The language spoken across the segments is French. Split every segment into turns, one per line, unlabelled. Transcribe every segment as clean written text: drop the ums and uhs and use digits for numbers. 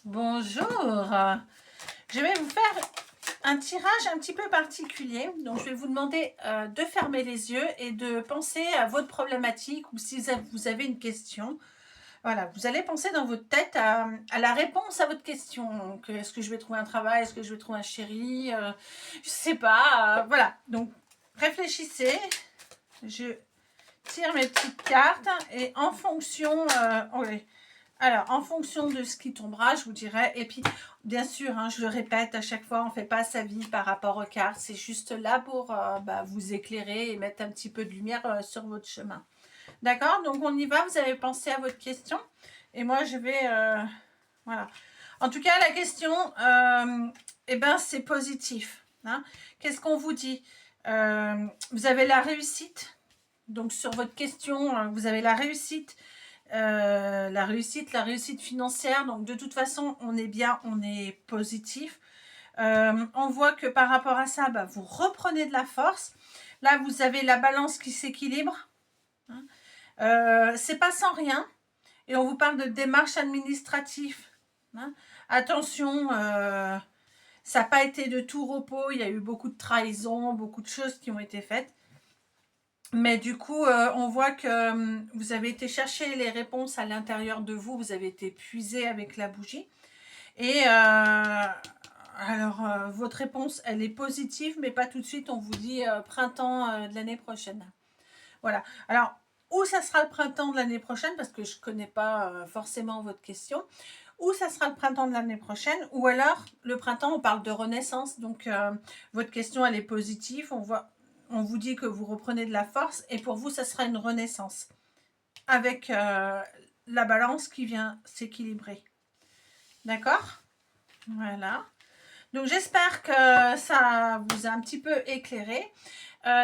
Bonjour, je vais vous faire un tirage un petit peu particulier. Donc, je vais vous demander de fermer les yeux et de penser à votre problématique ou si vous avez une question. Voilà, vous allez penser dans votre tête à la réponse à votre question. Donc, est-ce que je vais trouver un travail? Est-ce que je vais trouver un chéri? Je sais pas. Voilà, donc réfléchissez. Je tire mes petites cartes et en fonction... oui. Alors, en fonction de ce qui tombera, je vous dirai. Et puis, bien sûr, hein, je le répète à chaque fois, on ne fait pas sa vie par rapport aux cartes. C'est juste là pour vous éclairer et mettre un petit peu de lumière sur votre chemin. D'accord? Donc, on y va. Vous avez pensé à votre question. Et moi, je vais... voilà. En tout cas, la question, eh ben, c'est positif. Hein. Qu'est-ce qu'on vous dit? Vous avez la réussite. Donc, sur votre question, vous avez la réussite. La réussite financière. Donc, de toute façon, on est bien, on est positif. On voit que par rapport à ça, vous reprenez de la force. Là, vous avez la balance qui s'équilibre. Hein. C'est pas sans rien. Et on vous parle de démarches administratives. Hein. Attention, ça n'a pas été de tout repos. Il y a eu beaucoup de trahisons, beaucoup de choses qui ont été faites. Mais du coup, on voit que vous avez été chercher les réponses à l'intérieur de vous. Vous avez été puisé avec la bougie. Et votre réponse, elle est positive, mais pas tout de suite. On vous dit printemps de l'année prochaine. Voilà. Alors, où ça sera le printemps de l'année prochaine, parce que je ne connais pas forcément votre question. Où ça sera le printemps de l'année prochaine, ou alors le printemps, on parle de renaissance. Donc, votre question, elle est positive. On vous dit que vous reprenez de la force et pour vous, ça sera une renaissance avec la balance qui vient s'équilibrer. D'accord? Voilà. Donc, j'espère que ça vous a un petit peu éclairé.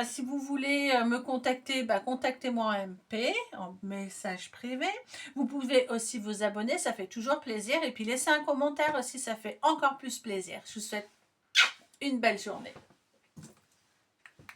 Si vous voulez me contacter, contactez-moi en MP, en message privé. Vous pouvez aussi vous abonner, ça fait toujours plaisir. Et puis, laisser un commentaire aussi, ça fait encore plus plaisir. Je vous souhaite une belle journée.